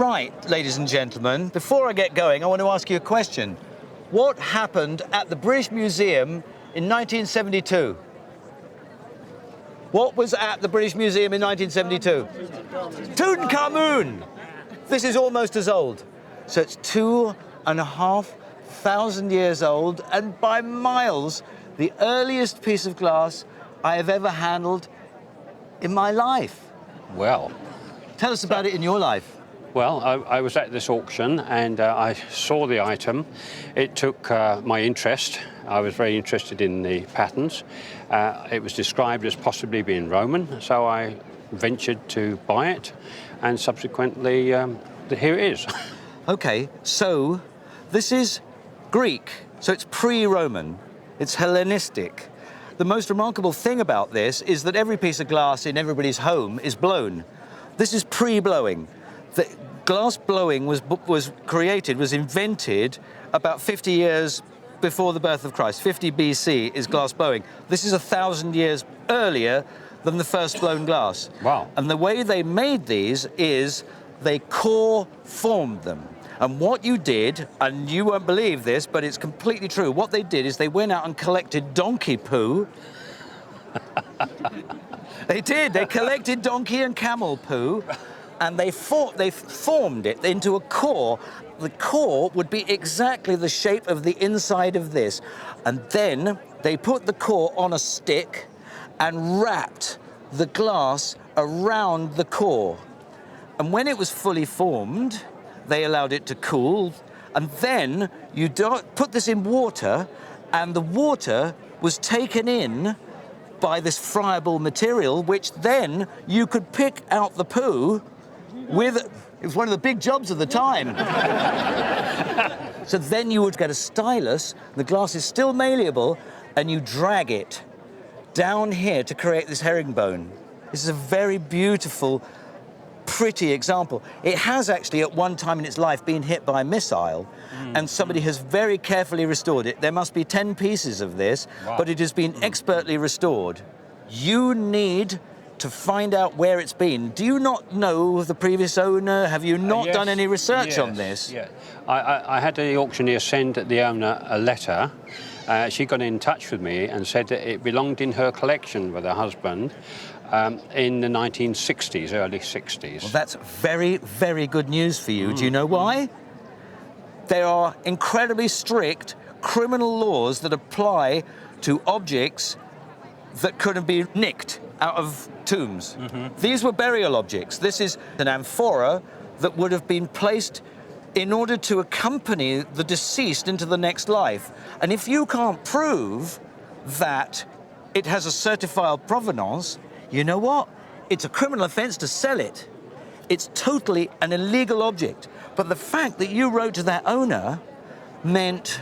Right, ladies and gentlemen, before I get going, I want to ask you a question. What happened at the British Museum in 1972? What was at the British Museum in 1972? Tutankhamun! This is almost as old. So it's 2,500 years old, and by miles, the earliest piece of glass I have ever handled in my life. Well, Tell us about it in your life. well, I was at this auction and I saw the item. It took my interest. I was very interested in the patterns. It was described as possibly being Roman, so I ventured to buy it, and subsequently, here it is. Okay, so this is Greek, so it's pre-Roman, it's Hellenistic. The most remarkable thing about this is that every piece of glass in everybody's home is blown. This is pre-blowing. The glass blowing was invented about 50 years before the birth of Christ. 50 BC is glass blowing. This is 1,000 years earlier than the first blown glass. Wow. And the way they made these is they core formed them. And what you did, and you won't believe this, but it's completely true, what they did is they went out and collected donkey poo. They did, they collected donkey and camel poo, and they formed it into a core. The core would be exactly the shape of the inside of this. And then they put the core on a stick and wrapped the glass around the core. And when it was fully formed, they allowed it to cool, and then you put this in water, and the water was taken in by this friable material, which then you could pick out the poo with. It was one of the big jobs of the time. So then you would get a stylus, the glass is still malleable, and you drag it down here to create this herringbone. This is a very beautiful, pretty example. It has actually at one time in its life been hit by a missile, and somebody has very carefully restored it. There must be 10 pieces of this, but it has been expertly restored. You need to find out where it's been. Do you not know the previous owner? Have you not Yes, done any research on yes, this? Yeah. I had the auctioneer send the owner a letter. She got in touch with me and said that it belonged in her collection with her husband in the 1960s, early 60s. Well, that's very, very good news for you. Do you know why? There are incredibly strict criminal laws that apply to objects that could have been nicked out of tombs. These were burial objects. This is an amphora that would have been placed in order to accompany the deceased into the next life. And if you can't prove that it has a certified provenance, you know what? It's a criminal offence to sell it. It's totally an illegal object. But the fact that you wrote to that owner meant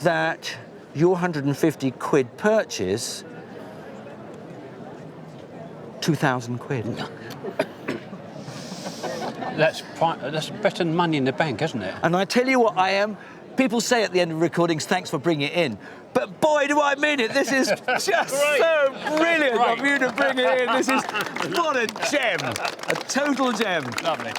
that your 150 quid purchase, 2,000 quid. That's better than money in the bank, isn't it? And I tell you what I am, people say at the end of recordings, thanks for bringing it in. But boy, do I mean it. This is just so brilliant of you to bring it in. This is, what a gem, a total gem. Lovely.